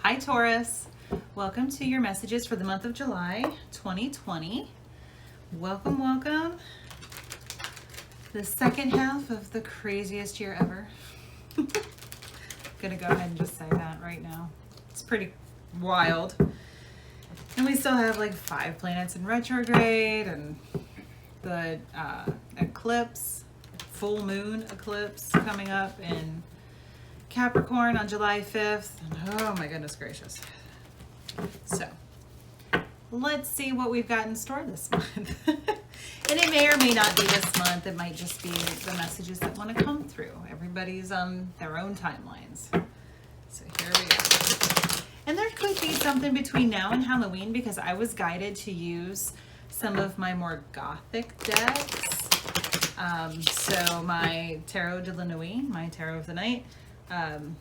Hi Taurus, welcome to your messages for the month of July 2020. Welcome, welcome. The second half of the craziest year ever. Gonna go ahead and just say that right now. It's pretty wild. And we still have like 5 planets in retrograde and the eclipse, full moon eclipse coming up in Capricorn on July 5th. Oh my goodness gracious. So let's see what we've got in store this month. And it may or may not be this month. It might just be the messages that want to come through. Everybody's on their own timelines. So here we go. And there could be something between now and Halloween because I was guided to use some of my more gothic decks. So my Tarot de la Nuit, my Tarot of the Night,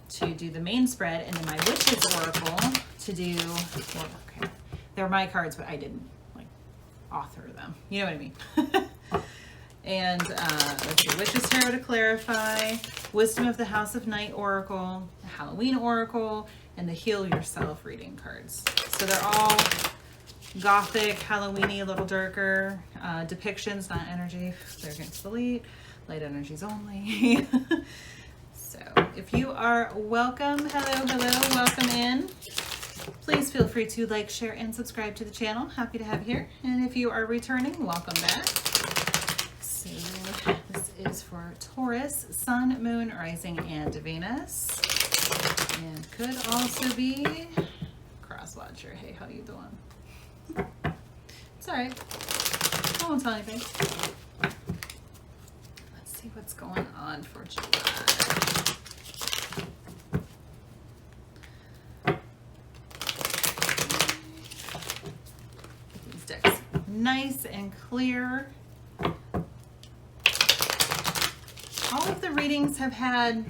to do the main spread, and then my Witch's Oracle to do, well, okay, they're my cards, but I didn't like author them. You know what I mean? And let's see, Witch's Tarot to clarify, Wisdom of the House of Night Oracle, the Halloween Oracle, and the Heal Yourself reading cards. So they're all gothic, Halloweeny, a little darker, depictions, not energy. They're against the light energies only. So if you are welcome, hello, welcome in. Please feel free to like, share, and subscribe to the channel. Happy to have you here. And if you are returning, welcome back. So this is for Taurus, Sun, Moon, Rising, and Venus. And could also be Crosswatcher. Hey, how you doing? It's all right. I won't tell anything. Let's see what's going on for July. These decks nice and clear. All of the readings have had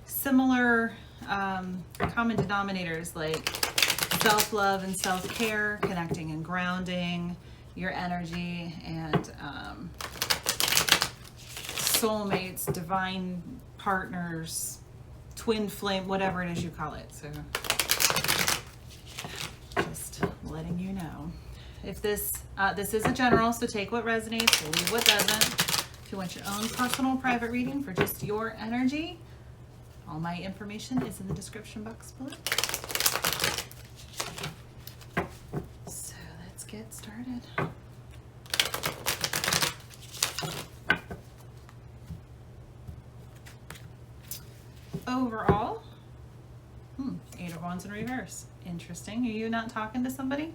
similar common denominators like self-love and self-care, connecting and grounding your energy, and soulmates, divine partners, twin flame, whatever it is you call it. So just letting you know. If this is a general, so take what resonates, leave what doesn't. If you want your own personal private reading for just your energy, all my information is in the description box below. So let's get started. Overall, 8 of Wands in reverse. Interesting. Are you not talking to somebody?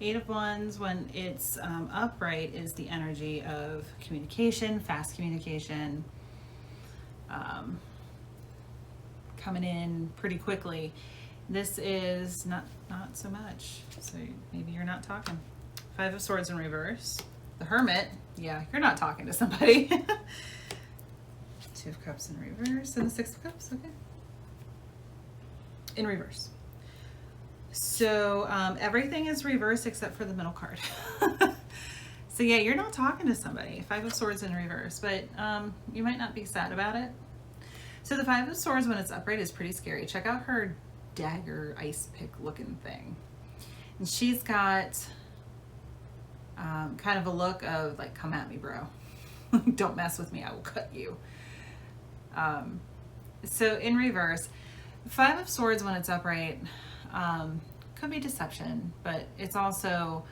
8 of Wands, when it's upright, is the energy of communication, fast communication, coming in pretty quickly. This is not so much. So maybe you're not talking. 5 of Swords in reverse. The Hermit, yeah, you're not talking to somebody. 2 of Cups in reverse and the 6 of Cups, okay. In reverse. So everything is reversed except for the middle card. So yeah, you're not talking to somebody. 5 of Swords in reverse, but you might not be sad about it. So the 5 of Swords, when it's upright, is pretty scary. Check out her dagger ice pick looking thing. And she's got kind of a look of like, come at me, bro. Don't mess with me, I will cut you. So in reverse, 5 of Swords, when it's upright, could be deception, but it's also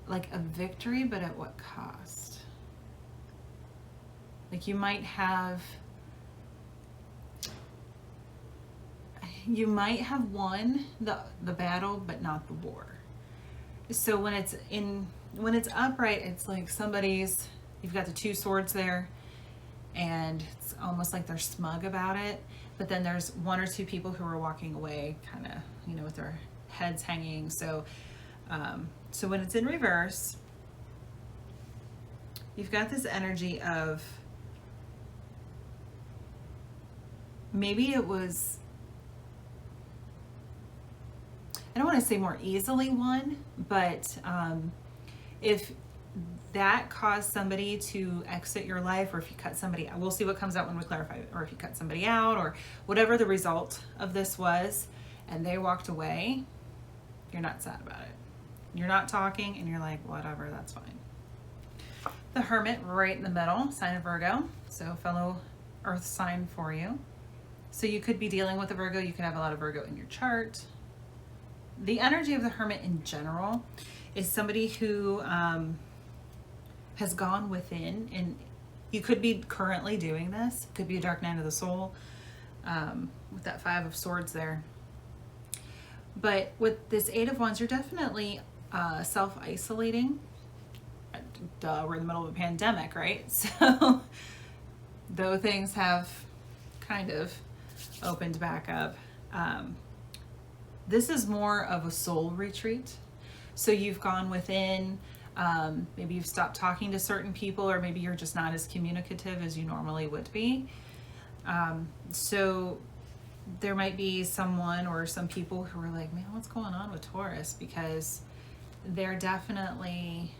like a victory, but at what cost? Like you might have won the battle, but not the war. So when it's upright, it's like you've got the 2 swords there, and it's almost like they're smug about it, but then there's 1 or 2 people who are walking away kind of, with their heads hanging. So so when it's in reverse, you've got this energy of maybe it was, I don't want to say more easily won, but if that caused somebody to exit your life, or if you cut somebody out, we'll see what comes out when we clarify it, or if you cut somebody out, or whatever the result of this was, and they walked away, you're not sad about it. You're not talking, and you're like, whatever, that's fine. The Hermit right in the middle, sign of Virgo, so fellow earth sign for you. So you could be dealing with a Virgo, you could have a lot of Virgo in your chart. The energy of the Hermit in general is somebody who has gone within, and you could be currently doing this. It could be a dark night of the soul with that 5 of Swords there. But with this 8 of Wands, you're definitely self-isolating. Duh, we're in the middle of a pandemic, right? So though things have kind of opened back up, this is more of a soul retreat. So you've gone within, maybe you've stopped talking to certain people, or maybe you're just not as communicative as you normally would be. So there might be someone or some people who are like, man, what's going on with Taurus? Because they're definitely,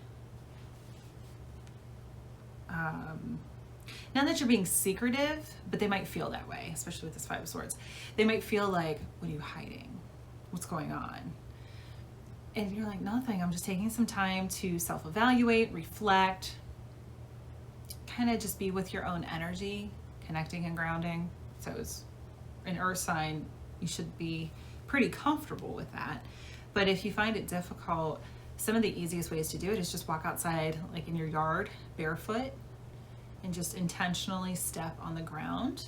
not that you're being secretive, but they might feel that way, especially with this 5 of Swords. They might feel like, what are you hiding? What's going on? And you're like, nothing. I'm just taking some time to self-evaluate, reflect, kind of just be with your own energy, connecting and grounding. So as an earth sign, you should be pretty comfortable with that. But if you find it difficult, some of the easiest ways to do it is just walk outside, like in your yard, barefoot, and just intentionally step on the ground.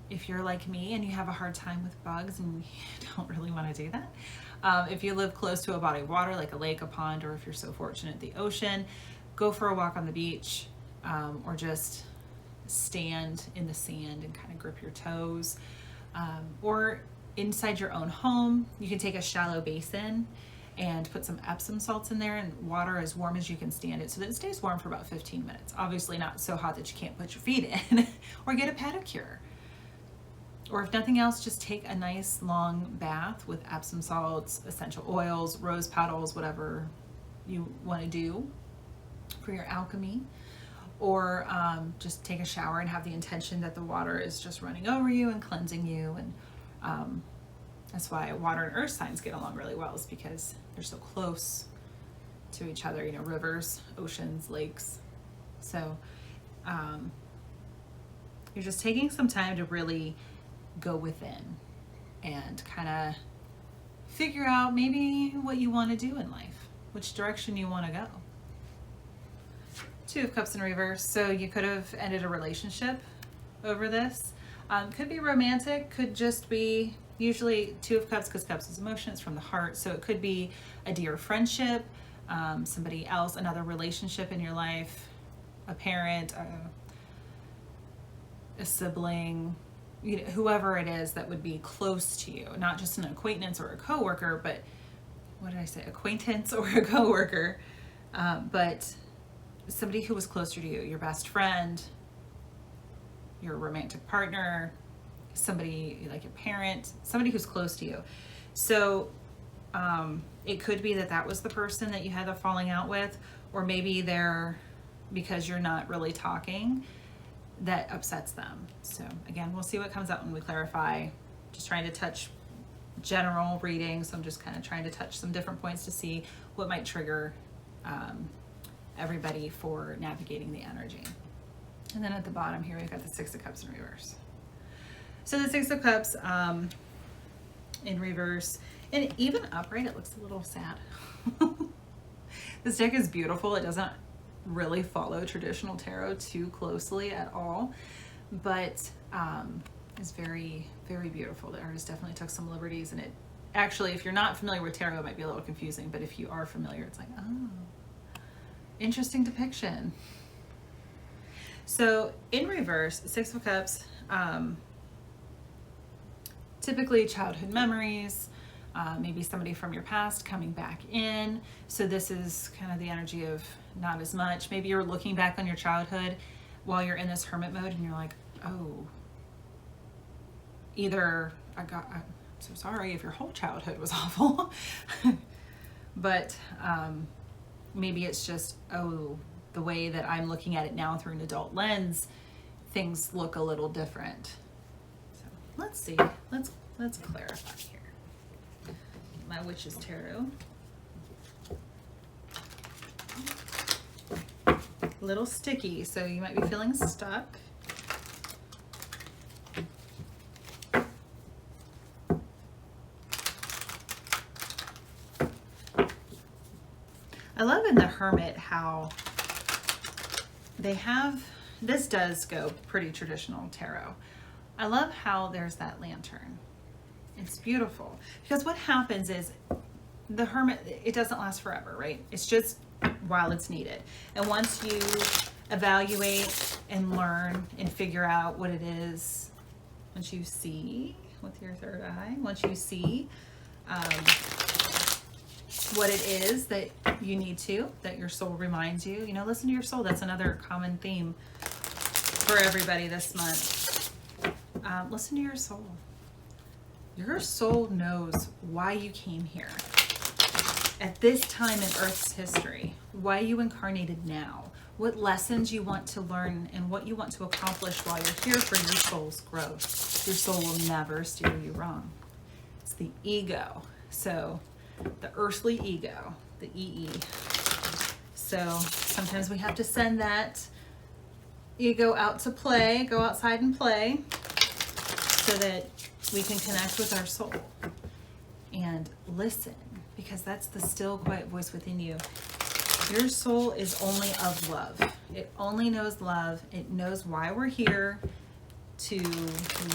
If you're like me and you have a hard time with bugs and you don't really want to do that, if you live close to a body of water, like a lake, a pond, or if you're so fortunate, the ocean, go for a walk on the beach, or just stand in the sand and kind of grip your toes. Or inside your own home, you can take a shallow basin and put some Epsom salts in there and water as warm as you can stand it so that it stays warm for about 15 minutes. Obviously not so hot that you can't put your feet in, or get a pedicure. Or if nothing else, just take a nice long bath with Epsom salts, essential oils, rose petals, whatever you want to do for your alchemy. Or just take a shower and have the intention that the water is just running over you and cleansing you. And that's why water and earth signs get along really well, is because they're so close to each other, you know, rivers, oceans, lakes. So you're just taking some time to really go within and kind of figure out maybe what you want to do in life, which direction you want to go. 2 of Cups in reverse. So you could have ended a relationship over this. Could be romantic, could just be, usually 2 of Cups, because Cups is emotion, it's from the heart. So it could be a dear friendship, somebody else, another relationship in your life, a parent, a sibling, you know, whoever it is that would be close to you, not just an acquaintance or a coworker, but what did I say? Acquaintance or a coworker, but somebody who was closer to you, your best friend, your romantic partner, somebody like your parent, somebody who's close to you. So it could be that that was the person that you had a falling out with, or maybe they're, because you're not really talking, that upsets them. So again, we'll see what comes out when we clarify. Just trying to touch general reading, so I'm just kind of trying to touch some different points to see what might trigger everybody for navigating the energy. And then at the bottom here, we've got the 6 of Cups in reverse. So the 6 of Cups in reverse, and even upright, it looks a little sad. This deck is beautiful. It doesn't really follow traditional tarot too closely at all, but it's very, very beautiful. The artist definitely took some liberties, and it actually, if you're not familiar with tarot, it might be a little confusing, but if you are familiar, it's like, oh, interesting depiction. So in reverse, 6 of Cups, typically childhood memories, maybe somebody from your past coming back in. So this is kind of the energy of not as much. Maybe you're looking back on your childhood while you're in this hermit mode and you're like, oh, either I'm so sorry if your whole childhood was awful, but maybe it's just, oh, the way that I'm looking at it now through an adult lens, things look a little different. So let's see. Let's clarify here. My Witch's Tarot. A little sticky, so you might be feeling stuck. I love in the Hermit how they have, this does go pretty traditional tarot. I love how there's that lantern. It's beautiful because what happens is the Hermit, it doesn't last forever, right? It's just while it's needed. And once you evaluate and learn and figure out what it is, once you see with your third eye, once you see what it is that you need to, that your soul reminds you, you know, listen to your soul. That's another common theme for everybody this month. Listen to your soul. Your soul knows why you came here at this time in Earth's history, why you incarnated now, what lessons you want to learn, and what you want to accomplish while you're here for your soul's growth. Your soul will never steer you wrong. It's the ego. So the earthly ego, the EE. So sometimes we have to send that ego out to play, go outside and play, so that we can connect with our soul and listen, because that's the still quiet voice within you. Your soul is only of love. It only knows love. It knows why we're here, to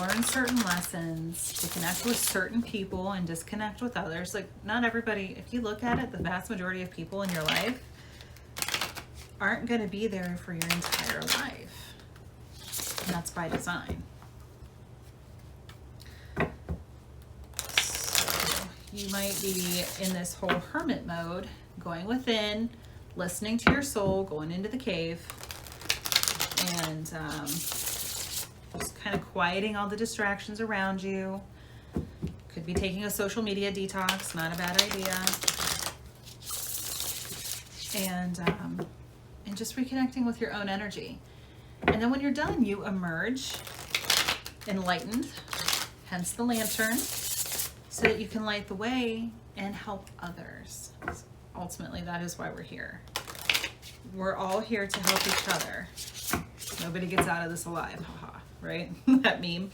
learn certain lessons, to connect with certain people and disconnect with others. Like, not everybody, if you look at it, the vast majority of people in your life aren't going to be there for your entire life. And that's by design. So you might be in this whole hermit mode, going within, listening to your soul, going into the cave, and just kind of quieting all the distractions around you. Could be taking a social media detox, not a bad idea. And just reconnecting with your own energy. And then when you're done, you emerge enlightened, hence the lantern, so that you can light the way and help others. Ultimately, that is why we're here. We're all here to help each other. Nobody gets out of this alive, haha, right? That meme.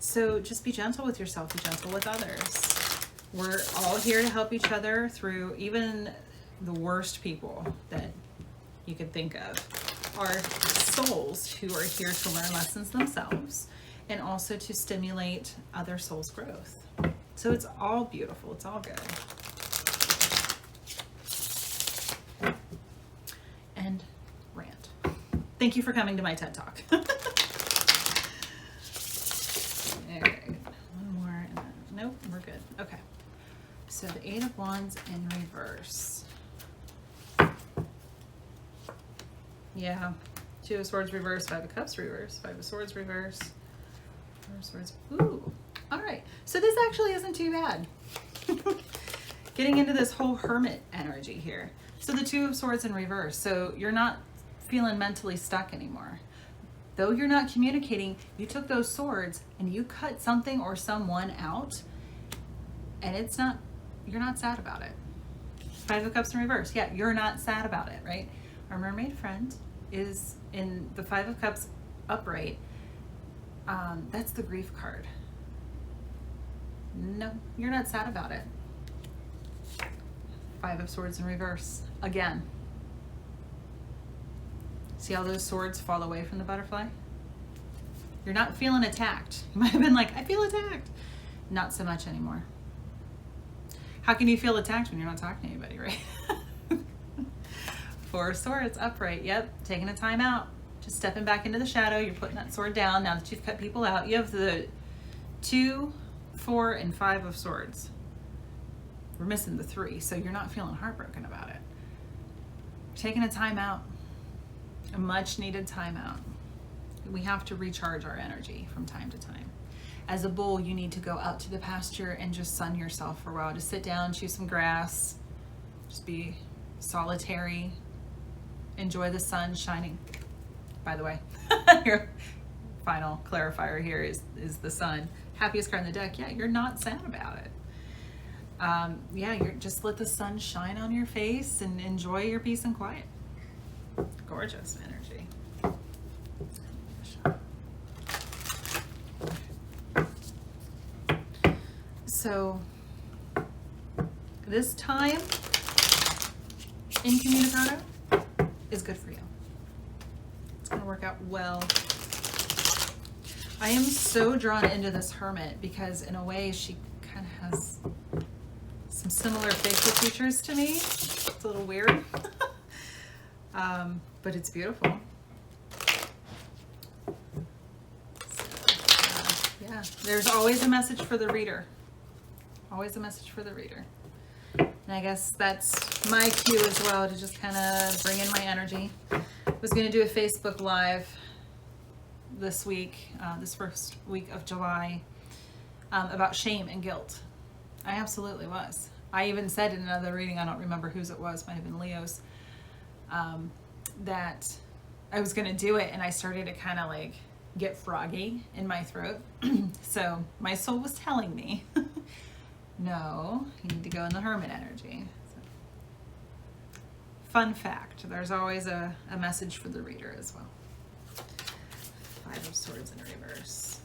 So just be gentle with yourself, be gentle with others. We're all here to help each other through even the worst people that you could think of. Are souls who are here to learn lessons themselves and also to stimulate other souls' growth. So it's all beautiful, it's all good. And rant. Thank you for coming to my TED Talk. Alright, one more and then, nope, we're good. Okay. So the Eight of Wands in reverse. Yeah. Two of Swords reverse, Five of Cups reverse, Five of Swords reverse, Four of Swords. Ooh. Alright. So this actually isn't too bad. Getting into this whole hermit energy here. So the Two of Swords in reverse. So you're not feeling mentally stuck anymore. Though you're not communicating, you took those swords and you cut something or someone out, and it's not, you're not sad about it. Five of Cups in reverse. Yeah, you're not sad about it, right? Our mermaid friend is in the Five of Cups upright. That's the grief card. No, you're not sad about it. Five of Swords in reverse. Again. See how those swords fall away from the butterfly? You're not feeling attacked. You might have been like, I feel attacked. Not so much anymore. How can you feel attacked when you're not talking to anybody, right? Four of Swords upright. Yep, taking a time out. Just stepping back into the shadow. You're putting that sword down now that you've cut people out. You have the 2, 4, and 5 of Swords. We're missing the 3, so you're not feeling heartbroken about it. You're taking a time out. A much needed time out. We have to recharge our energy from time to time. As a bull, you need to go out to the pasture and just sun yourself for a while. Just sit down, chew some grass, just be solitary. Enjoy the sun shining. By the way, your final clarifier here is the sun. Happiest card in the deck. Yeah, you're not sad about it. Yeah, you're just let the sun shine on your face and enjoy your peace and quiet. Gorgeous energy. So this time incommunicado is good for you. It's going to work out well. I am so drawn into this hermit because in a way she kind of has some similar facial features to me. It's a little weird, but it's beautiful. So, yeah, there's always a message for the reader. Always a message for the reader. And I guess that's my cue as well to just kind of bring in my energy. I was going to do a Facebook Live this week, this first week of July, about shame and guilt. I absolutely was. I even said in another reading, I don't remember whose it was, might have been Leo's, that I was going to do it, and I started to kind of like get froggy in my throat. So my soul was telling me, no, you need to go in the hermit energy. So, fun fact, there's always a message for the reader as well. Five of Swords in reverse.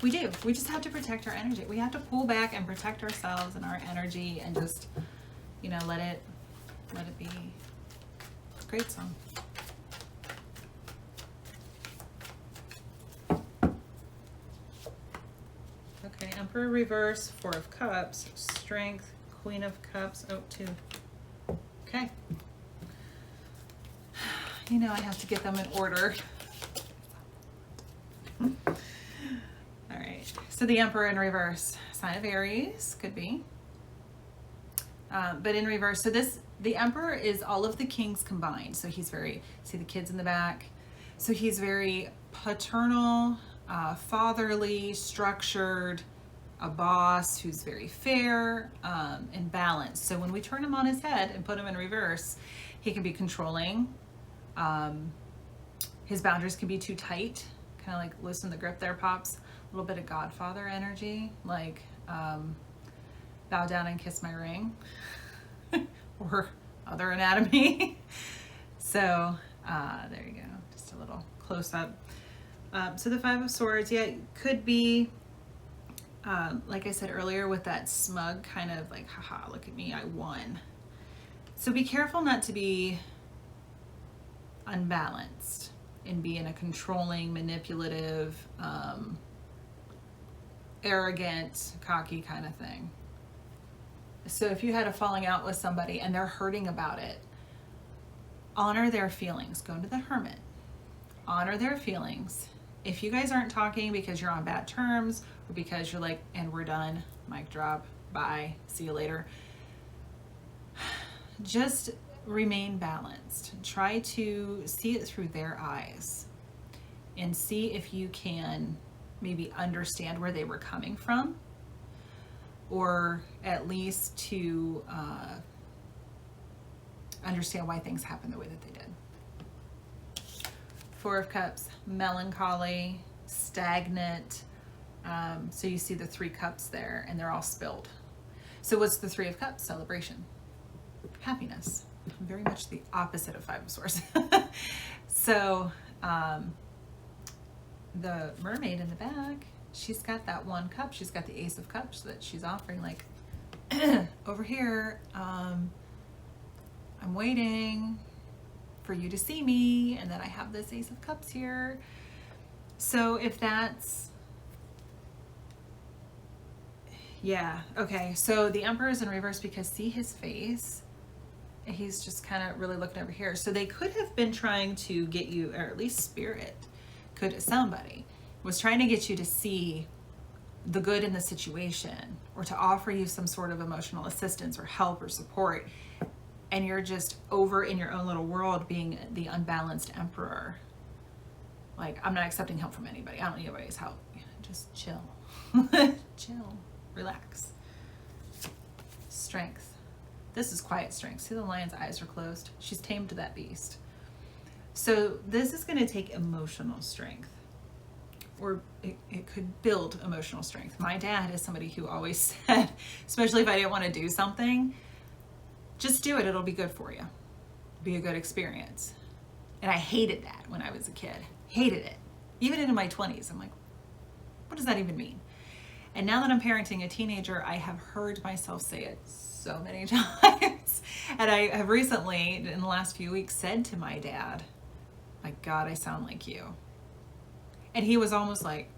We do. We just have to protect our energy. We have to pull back and protect ourselves and our energy and just, you know, let it be. Great song. Okay, Emperor reverse, Four of Cups, Strength, Queen of Cups, oh, 2. Okay. You know I have to get them in order. All right, so the Emperor in reverse, sign of Aries, could be. But in reverse, so the Emperor is all of the kings combined. So he's very, see the kids in the back? So he's very paternal, fatherly, structured, a boss who's very fair and balanced. So when we turn him on his head and put him in reverse, he can be controlling. His boundaries can be too tight, kind of like loosen the grip there, Pops. A little bit of Godfather energy, like bow down and kiss my ring, or other anatomy. So there you go, just a little close up. So the Five of Swords, yeah, it could be, like I said earlier, with that smug kind of like, haha, look at me, I won. So be careful not to be unbalanced and be in a controlling, manipulative, arrogant, cocky kind of thing. So if you had a falling out with somebody and they're hurting about it, honor their feelings. Go into the hermit. Honor their feelings. If you guys aren't talking because you're on bad terms or because you're like, and we're done, mic drop, bye, see you later, just remain balanced. Try to see it through their eyes and see if you can maybe understand where they were coming from, or at least to understand why things happened the way that they did. Four of Cups, melancholy, stagnant. So you see the 3 cups there and they're all spilled. So what's the 3 of Cups? Celebration, happiness. Very much the opposite of Five of Swords. So the mermaid in the back, she's got that 1 cup. She's got the Ace of Cups that she's offering, like, over here, I'm waiting for you to see me, and then I have this Ace of Cups here. So if that's, yeah, okay. So the Emperor is in reverse because see his face? He's just kind of really looking over here. So they could have been trying to get you, or at least Spirit, somebody was trying to get you to see the good in the situation, or to offer you some sort of emotional assistance or help or support, and you're just over in your own little world being the unbalanced Emperor. Like, I'm not accepting help from anybody. I don't need anybody's help. Just chill. Chill. Relax. Strength. This is quiet strength. See, the lion's eyes are closed. She's tamed that beast. So this is going to take emotional strength, or it could build emotional strength. My dad is somebody who always said, especially if I didn't want to do something, just do it. It'll be good for you. Be a good experience. And I hated that when I was a kid. Hated it. Even into my 20s. I'm like, what does that even mean? And now that I'm parenting a teenager, I have heard myself say it so many times. And I have recently, in the last few weeks, said to my dad, my God, I sound like you. And he was almost like,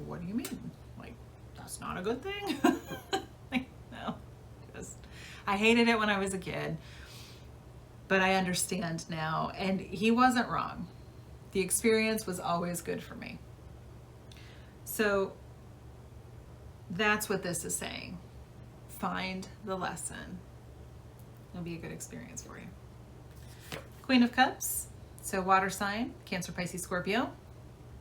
what do you mean? Like, that's not a good thing? Like, no. I hated it when I was a kid, but I understand now. And he wasn't wrong. The experience was always good for me. So that's what this is saying. Find the lesson. It'll be a good experience for you. Queen of Cups. So water sign, Cancer, Pisces, Scorpio.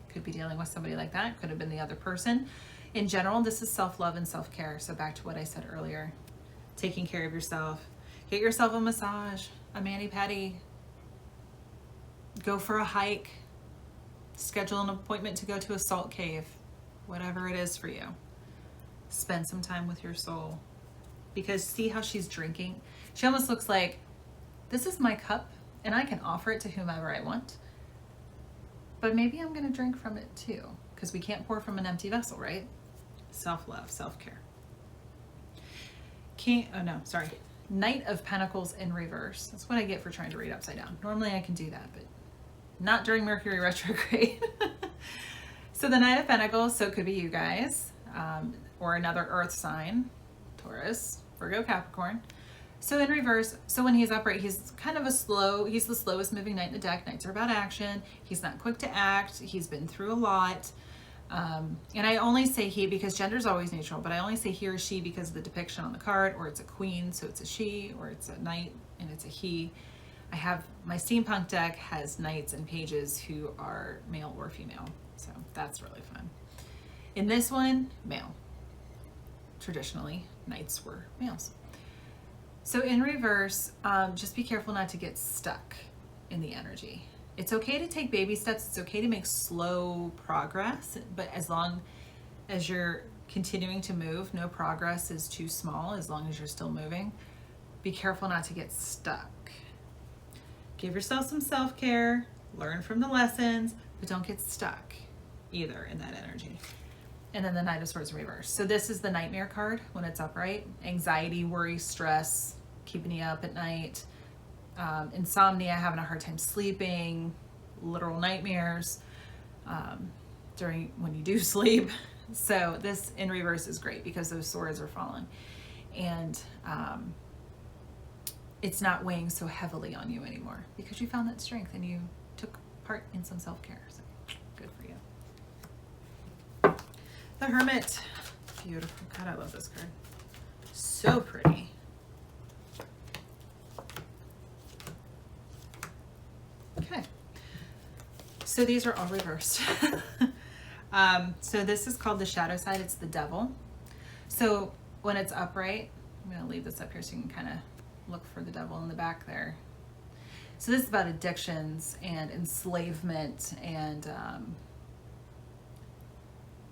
Could be dealing with somebody like that. Could have been the other person. In general, this is self-love and self-care. So back to what I said earlier. Taking care of yourself. Get yourself a massage, a mani-pedi. Go for a hike. Schedule an appointment to go to a salt cave. Whatever it is for you. Spend some time with your soul. Because see how she's drinking? She almost looks like, this is my cup and I can offer it to whomever I want. But maybe I'm going to drink from it too. Because we can't pour from an empty vessel, right? Self-love, self-care. Knight of Pentacles in reverse. That's what I get for trying to read upside down. Normally I can do that, but not during Mercury retrograde. So the Knight of Pentacles, so it could be you guys, or another earth sign, Taurus, Virgo, Capricorn. So in reverse, so when he's upright, he's kind of he's the slowest moving knight in the deck. Knights are about action. He's not quick to act. He's been through a lot. And I only say he because gender is always neutral, but I only say he or she because of the depiction on the card, or it's a queen, so it's a she, or it's a knight and it's a he. I have my steampunk deck has knights and pages who are male or female, so that's really fun. In this one, male. Traditionally, knights were males. So in reverse, just be careful not to get stuck in the energy. It's okay to take baby steps. It's okay to make slow progress, but as long as you're continuing to move, no progress is too small as long as you're still moving. Be careful not to get stuck. Give yourself some self-care, learn from the lessons, but don't get stuck either in that energy. And then the Knight of Swords in reverse. So this is the nightmare card when it's upright. Anxiety, worry, stress, keeping you up at night. Insomnia, having a hard time sleeping, literal nightmares during when you do sleep. So this in reverse is great because those swords are falling, and it's not weighing so heavily on you anymore because you found that strength and you took part in some self-care. So good for you. The Hermit, beautiful. God, I love this card. So pretty. Okay, so these are all reversed. So this is called the shadow side. It's the devil. So when it's upright, I'm going to leave this up here so you can kind of look for the devil in the back there. So this is about addictions and enslavement and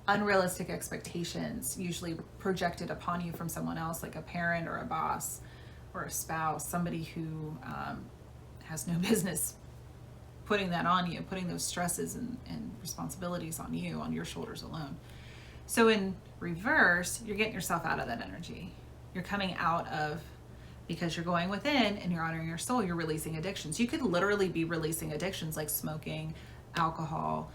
unrealistic expectations, usually projected upon you from someone else, like a parent or a boss or a spouse, somebody who has no business putting that on you, putting those stresses and responsibilities on you, on your shoulders alone. So in reverse, you're getting yourself out of that energy. You're coming out of, because you're going within and you're honoring your soul, you're releasing addictions. You could literally be releasing addictions like smoking, alcohol,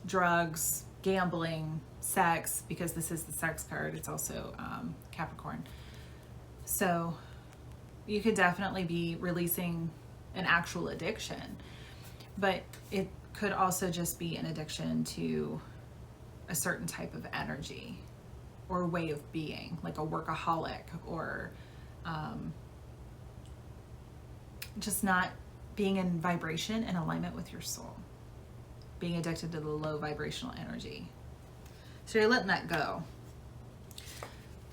drugs, gambling, sex, because this is the sex card. It's also Capricorn. So you could definitely be releasing an actual addiction, but it could also just be an addiction to a certain type of energy or way of being, like a workaholic, or just not being in vibration and alignment with your soul, being addicted to the low vibrational energy. So you're letting that go.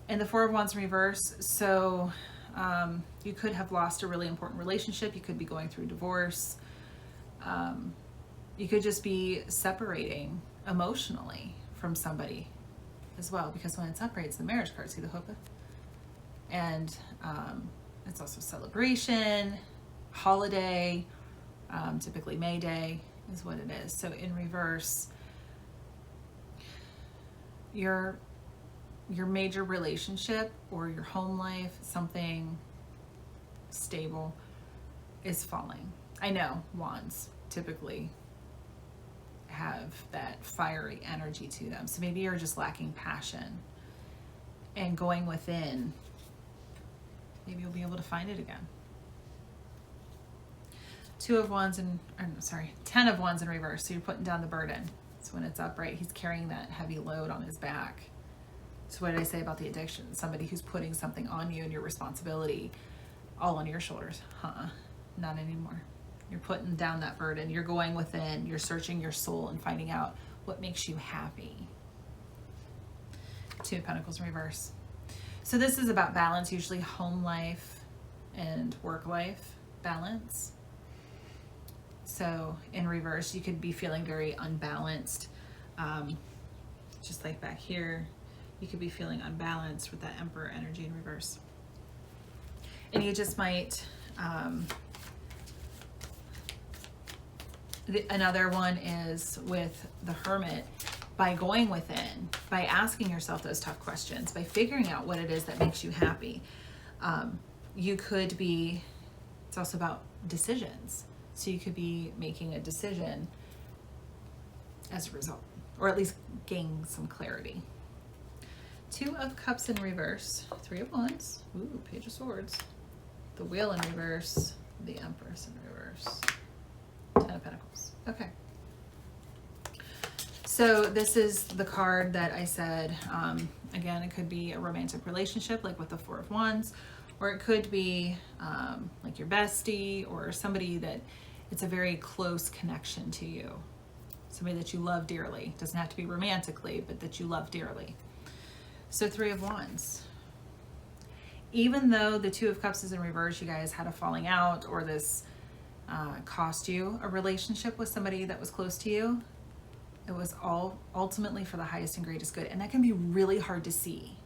And the Four of Wands in reverse, so you could have lost a really important relationship. You could be going through divorce. You could just be separating emotionally from somebody as well, because when it separates, the marriage card, see the hope? And it's also celebration, holiday, typically May Day is what it is. So in reverse, your major relationship or your home life, something stable, is falling. I know wands typically have that fiery energy to them. So maybe you're just lacking passion, and going within, maybe you'll be able to find it again. Ten of Wands in reverse. So you're putting down the burden. So when it's upright, he's carrying that heavy load on his back. So what did I say about the addiction? Somebody who's putting something on you and your responsibility all on your shoulders. Not anymore. You're putting down that burden. You're going within. You're searching your soul and finding out what makes you happy. Two of Pentacles in reverse. So this is about balance, usually home life and work life balance. So in reverse, you could be feeling very unbalanced. Just like back here, you could be feeling unbalanced with that Emperor energy in reverse. And you just might, another one is with the Hermit. By going within, by asking yourself those tough questions, by figuring out what it is that makes you happy, you could be, it's also about decisions. So you could be making a decision as a result, or at least gain some clarity. Two of Cups in reverse, Three of Wands, ooh, Page of Swords, the Wheel in reverse, the Empress in reverse, Ten of Pentacles. Okay. So this is the card that I said, again, it could be a romantic relationship, like with the Four of Wands, or it could be like your bestie or somebody that it's a very close connection to you. Somebody that you love dearly. It doesn't have to be romantically, but that you love dearly. So Three of Wands. Even though the Two of Cups is in reverse, you guys had a falling out, or this cost you a relationship with somebody that was close to you, it was all ultimately for the highest and greatest good. And that can be really hard to see.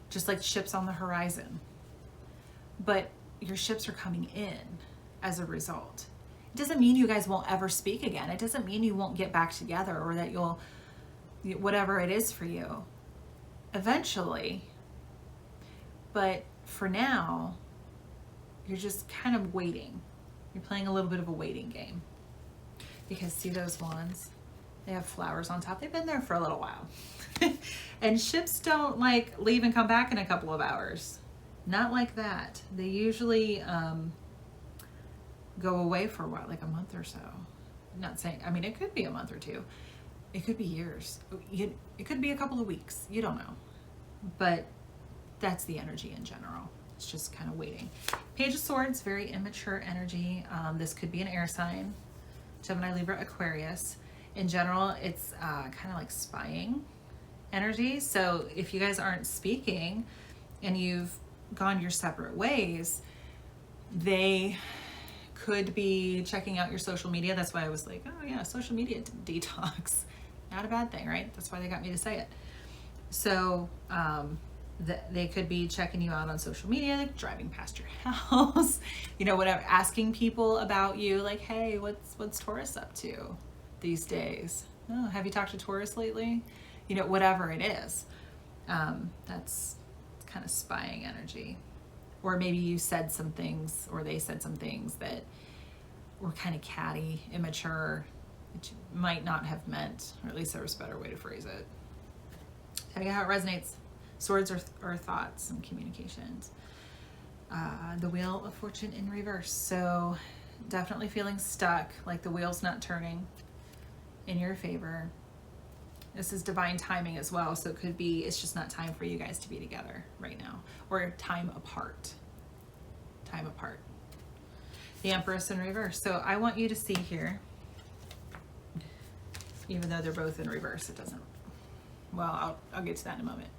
Just like ships on the horizon. But your ships are coming in as a result. It doesn't mean you guys won't ever speak again. It doesn't mean you won't get back together, or that you'll, whatever it is for you, eventually. But for now, you're just kind of waiting. You're playing a little bit of a waiting game. Because see those wands? They have flowers on top. They've been there for a little while. And ships don't like leave and come back in a couple of hours. Not like that. They usually go away for a while, like a month or so. I'm not saying, I mean, it could be a month or two. It could be years. It could be a couple of weeks. You don't know. But that's the energy in general. It's just kind of waiting. Page of Swords, very immature energy. This could be an air sign. Gemini, Libra, Aquarius. In general, it's kind of like spying energy. So if you guys aren't speaking and you've gone your separate ways, they could be checking out your social media. That's why I was like, oh yeah, social media detox. Not a bad thing, right? That's why they got me to say it. So they could be checking you out on social media, like driving past your house, you know, whatever, asking people about you, like, hey, what's Taurus up to these days? Oh, have you talked to Taurus lately? You know, whatever it is. That's kind of spying energy. Or maybe you said some things, or they said some things that were kind of catty, immature, that you might not have meant, or at least there was a better way to phrase it. Tell you how it resonates. Swords are thoughts and communications. The Wheel of Fortune in reverse. So definitely feeling stuck, like the wheel's not turning in your favor. This is divine timing as well. So it could be, it's just not time for you guys to be together right now, or time apart. Time apart. The Empress in reverse. So I want you to see here, even though they're both in reverse, it doesn't, well, I'll get to that in a moment.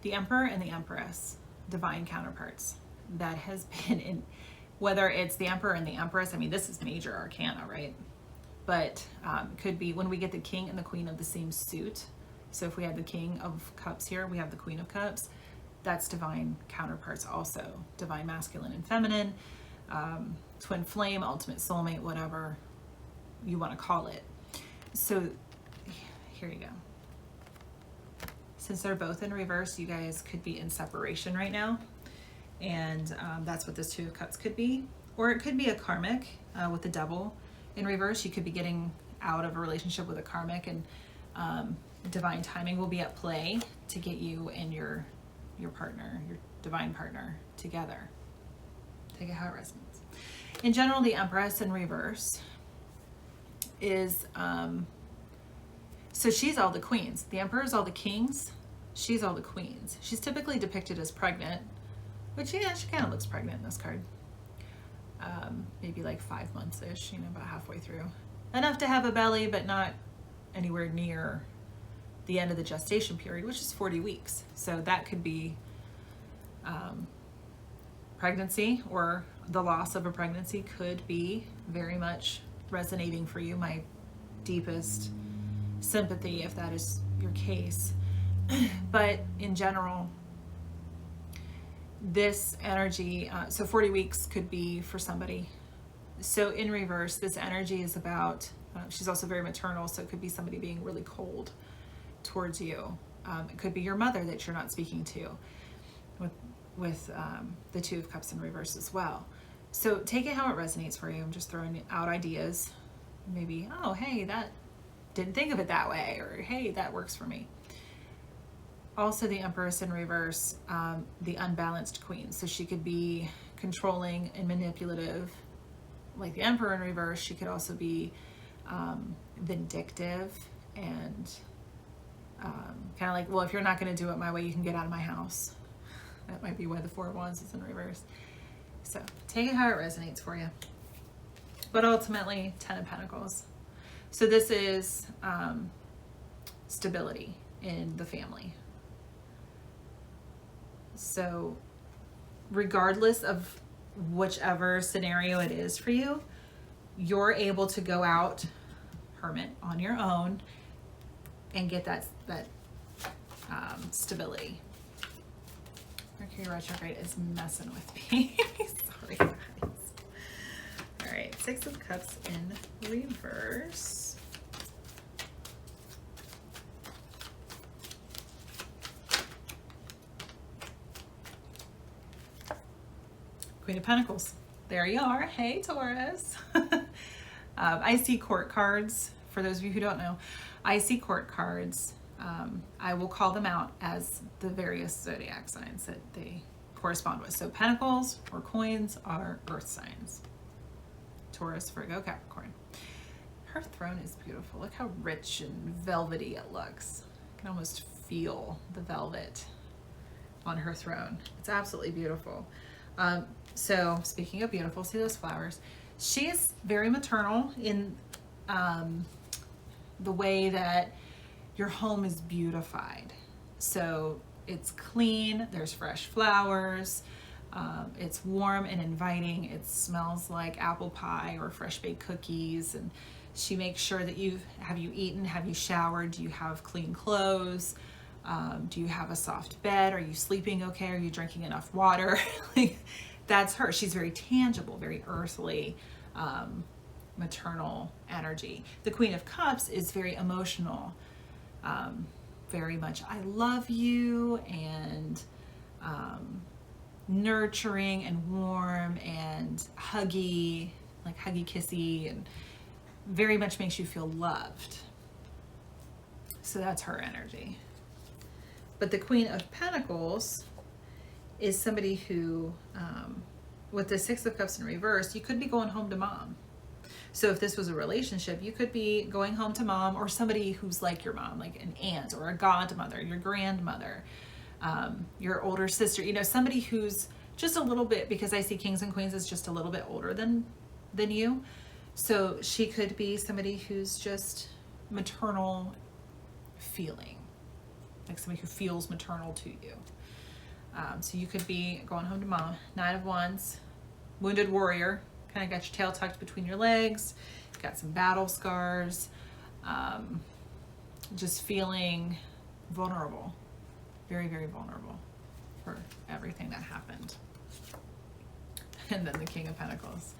the Emperor and the Empress, divine counterparts. That has been in, whether it's the Emperor and the Empress, I mean, this is major arcana, right? But could be when we get the King and the Queen of the same suit. So if we have the King of Cups here, we have the Queen of Cups. That's divine counterparts also. Divine masculine and feminine, twin flame, ultimate soulmate, whatever you want to call it. So here you go. Since they're both in reverse, you guys could be in separation right now. And that's what this Two of Cups could be. Or it could be a karmic with the Devil in reverse. You could be getting out of a relationship with a karmic, and divine timing will be at play to get you and your partner, your divine partner, together. Take it how it resonates. In general, the Empress in reverse is, so she's all the queens. The Emperor is all the kings. She's all the queens. She's typically depicted as pregnant, which, yeah, she kind of looks pregnant in this card. Maybe like 5 months-ish, you know, about halfway through. Enough to have a belly, but not anywhere near the end of the gestation period, which is 40 weeks. So that could be pregnancy, or the loss of a pregnancy could be very much resonating for you. My deepest sympathy if that is your case. But in general, this energy, so 40 weeks could be for somebody. So in reverse, this energy is about, she's also very maternal, so it could be somebody being really cold towards you. It could be your mother that you're not speaking to, with the Two of Cups in reverse as well. So take it how it resonates for you. I'm just throwing out ideas. Maybe, oh, hey, that didn't think of it that way, or hey, that works for me. Also, the Empress in reverse, the unbalanced queen. So she could be controlling and manipulative, like the Emperor in reverse. She could also be vindictive and kind of like, well, if you're not going to do it my way, you can get out of my house. That might be why the Four of Wands is in reverse. So take it how it resonates for you. But ultimately, Ten of Pentacles. So this is stability in the family. So regardless of whichever scenario it is for you, you're able to go out, hermit, on your own and get that stability. Mercury retrograde is messing with me. Sorry, guys. All right, Six of Cups in reverse. Queen of Pentacles. There you are. Hey, Taurus. I see court cards. For those of you who don't know, I see court cards. I will call them out as the various zodiac signs that they correspond with. So pentacles or coins are earth signs. Taurus, Virgo, Capricorn. Her throne is beautiful. Look how rich and velvety it looks. You can almost feel the velvet on her throne. It's absolutely beautiful. So speaking of beautiful, see those flowers? She is very maternal in the way that your home is beautified. So it's clean, there's fresh flowers, it's warm and inviting, it smells like apple pie or fresh baked cookies, and she makes sure that have you eaten, have you showered, do you have clean clothes, do you have a soft bed, are you sleeping okay, are you drinking enough water? Like, that's her. She's very tangible, very earthly, maternal energy. The Queen of Cups is very emotional, very much I love you, and nurturing and warm and huggy, like huggy kissy, and very much makes you feel loved. So that's her energy. But the Queen of Pentacles is somebody who, with the Six of Cups in reverse, you could be going home to mom. So if this was a relationship, you could be going home to mom, or somebody who's like your mom, like an aunt or a godmother, your grandmother, your older sister, you know, somebody who's just a little bit, because I see Kings and Queens as just a little bit older than you. So she could be somebody who's just maternal feeling. like somebody who feels maternal to you. So you could be going home to mom. Nine of Wands, wounded warrior, kind of got your tail tucked between your legs, got some battle scars, just feeling vulnerable, very, very vulnerable for everything that happened. And then the King of Pentacles.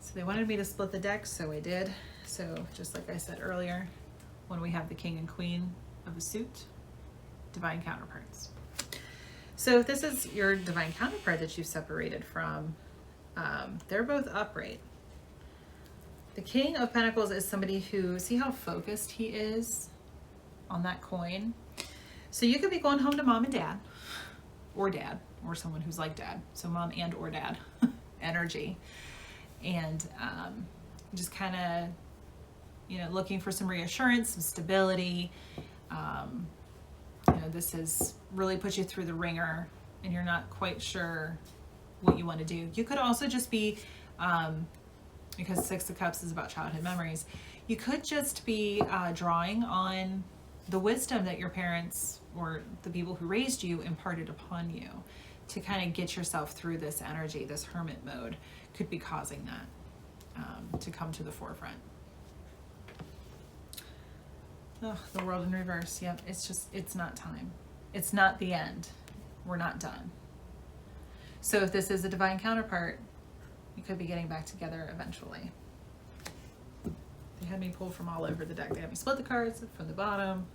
So they wanted me to split the deck, so I did. So just like I said earlier, when we have the King and Queen of the suit, divine counterparts. So if this is your divine counterpart that you've separated from, they're both upright. The King of Pentacles is somebody who, see how focused he is on that coin? So you could be going home to mom and dad, or someone who's like dad. So mom and or dad energy. And just kind of, you know, looking for some reassurance, some stability. You know, this has really put you through the ringer and you're not quite sure what you want to do. You could also just be, because Six of Cups is about childhood memories, you could just be drawing on the wisdom that your parents or the people who raised you imparted upon you to kind of get yourself through this energy. This hermit mode could be causing that to come to the forefront. Oh, the World in reverse. Yep, it's not time. It's not the end. We're not done. So if this is a divine counterpart, you could be getting back together eventually. They had me pull from all over the deck. They had me split the cards from the bottom.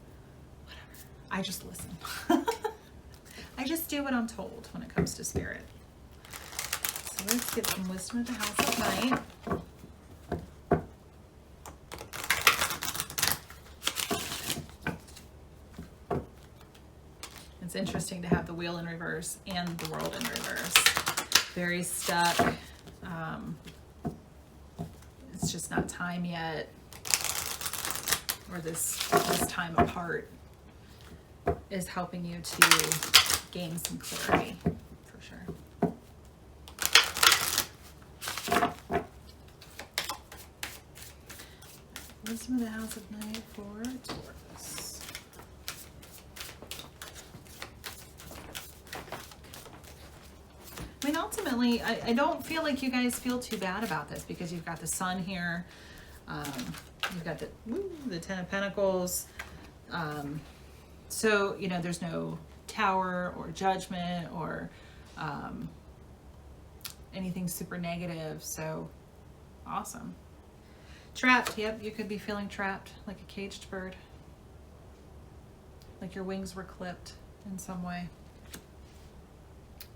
Whatever. I just listen. I just do what I'm told when it comes to spirit. So let's get some wisdom of the House of Night. It's interesting to have the Wheel in reverse and the World in reverse. Very stuck. It's just not time yet. Or this time apart is helping you to gain some clarity, for sure. Wisdom of the House of Night for Taurus. I mean, ultimately, I don't feel like you guys feel too bad about this because you've got the Sun here. You've got the Ten of Pentacles. So, you know, there's no Tower or Judgment or anything super negative. So, awesome. Trapped. Yep, you could be feeling trapped like a caged bird. Like your wings were clipped in some way.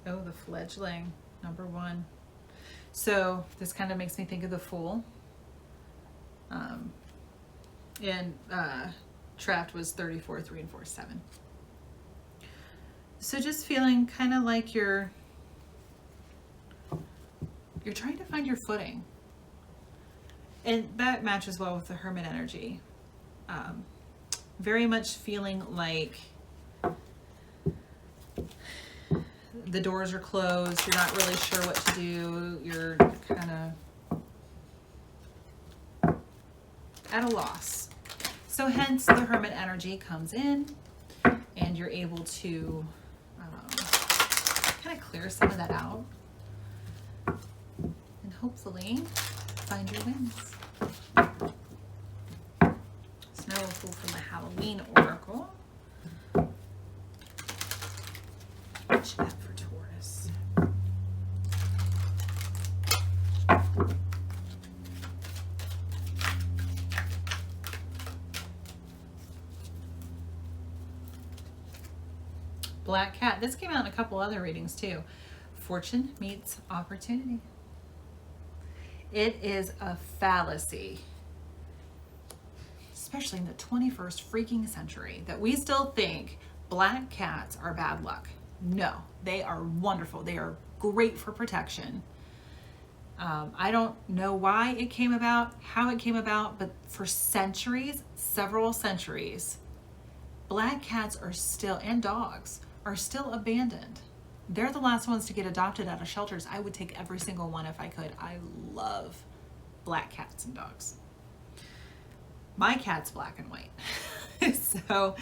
Oh, the fledgling, number 1. So this kind of makes me think of the Fool. And trapped was 34, 3 and 4, 7. So just feeling kind of like you're trying to find your footing. And that matches well with the Hermit energy. Very much feeling like the doors are closed, you're not really sure what to do, you're kind of at a loss. So hence the Hermit energy comes in and you're able to kind of clear some of that out and hopefully find your wins. So now we'll pull from the Halloween Oracle. Chat for Taurus. Black Cat. This came out in a couple other readings too. Fortune meets opportunity. It is a fallacy, especially in the 21st freaking century, that we still think black cats are bad luck. No, they are wonderful. They are great for protection. I don't know why it came about, how it came about, but for centuries, several centuries, black cats are still, and dogs, are still abandoned. They're the last ones to get adopted out of shelters. I would take every single one if I could. I love black cats and dogs. My cat's black and white. So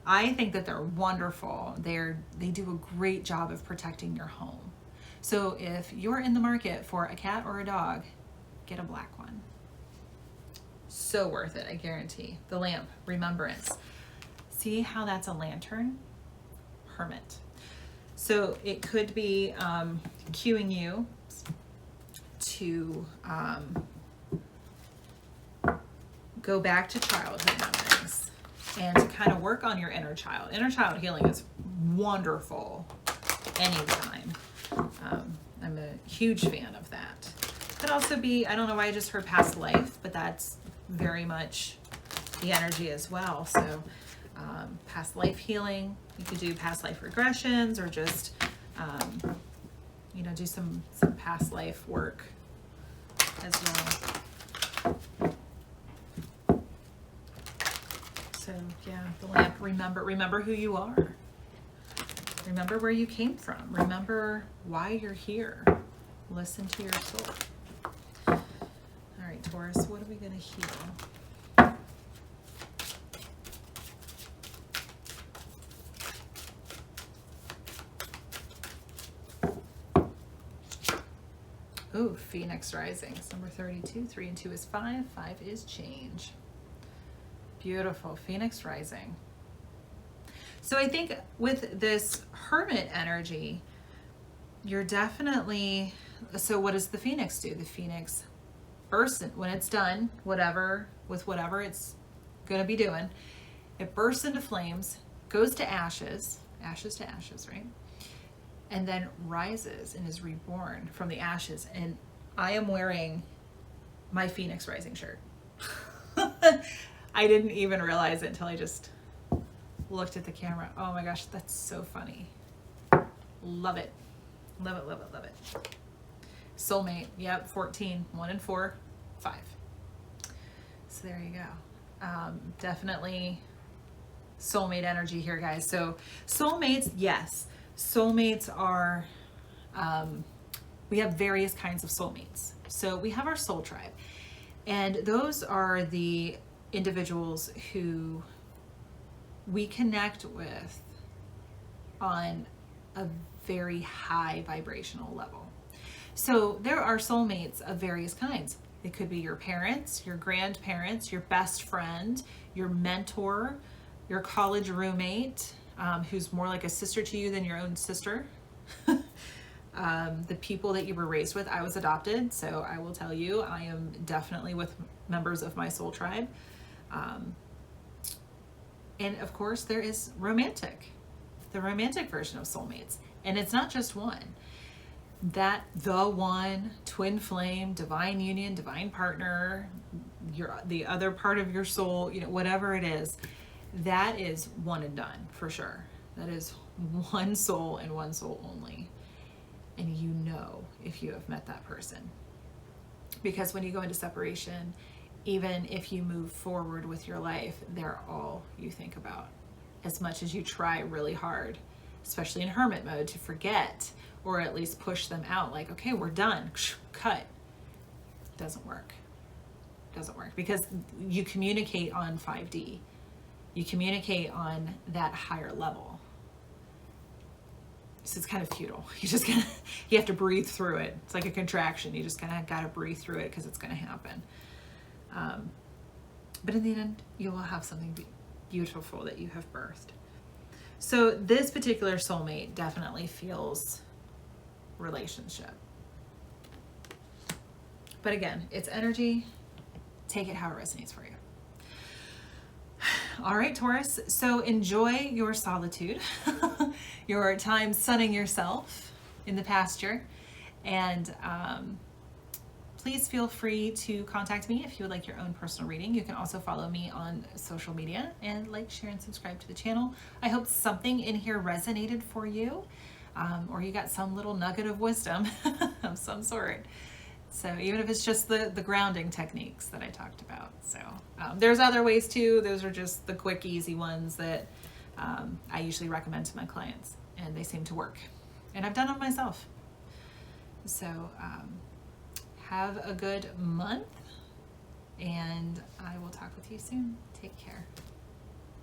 I think that they're wonderful. They do a great job of protecting your home. So if you're in the market for a cat or a dog, get a black one. So worth it, I guarantee. The lamp, remembrance. See how that's a lantern? Hermit. So it could be cueing you to go back to childhood memories and to kind of work on your inner child. Inner child healing is wonderful anytime. I'm a huge fan of that. Could also be, I don't know why I just heard past life, but that's very much the energy as well. So past life healing, you could do past life regressions, or just you know, do some past life work as well. So yeah, the lamp, remember who you are. Remember where you came from. Remember why you're here. Listen to your soul. All right, Taurus, what are we going to heal? Ooh, Phoenix Rising. It's number 32. 3 and 2 is 5. 5 is change. Beautiful. Phoenix Rising. So I think with this Hermit energy, you're definitely, so what does the Phoenix do? The Phoenix bursts when it's done, whatever it's going to be doing. It bursts into flames, goes to ashes to ashes, right? And then rises and is reborn from the ashes. And I am wearing my Phoenix Rising shirt. I didn't even realize it until I just looked at the camera. Oh my gosh, that's so funny. Love it. Love it, love it, love it. Soulmate, yep, 14, 1 and 4, 5. So there you go. Definitely soulmate energy here, guys. So soulmates, yes. Soulmates are, we have various kinds of soulmates. So we have our soul tribe. And those are the individuals who we connect with on a very high vibrational level. So there are soulmates of various kinds. It could be your parents, your grandparents, your best friend, your mentor, your college roommate, who's more like a sister to you than your own sister. The people that you were raised with. I was adopted, so I will tell you, I am definitely with members of my soul tribe. And of course, there is romantic, the romantic version of soulmates. And it's not just one. The one, twin flame, divine union, divine partner, the other part of your soul, you know, whatever it is, that is one and done for sure. That is one soul and one soul only. And you know if you have met that person. Because when you go into separation, even if you move forward with your life, they're all you think about. As much as you try really hard, especially in hermit mode, to forget or at least push them out, like, okay, we're done, cut. Doesn't work. Doesn't work because you communicate on 5D. You communicate on that higher level. So it's kind of futile. You have to breathe through it. It's like a contraction. You just kind of got to breathe through it because it's going to happen. But in the end, you will have something beautiful that you have birthed. So this particular soulmate definitely feels relationship. But again, it's energy. Take it how it resonates for you. All right, Taurus. So enjoy your solitude, your time sunning yourself in the pasture, and please feel free to contact me if you would like your own personal reading. You can also follow me on social media and like, share, and subscribe to the channel. I hope something in here resonated for you, or you got some little nugget of wisdom of some sort. So even if it's just the grounding techniques that I talked about. So there's other ways too. Those are just the quick, easy ones that I usually recommend to my clients, and they seem to work. And I've done them myself. So have a good month, and I will talk with you soon. Take care.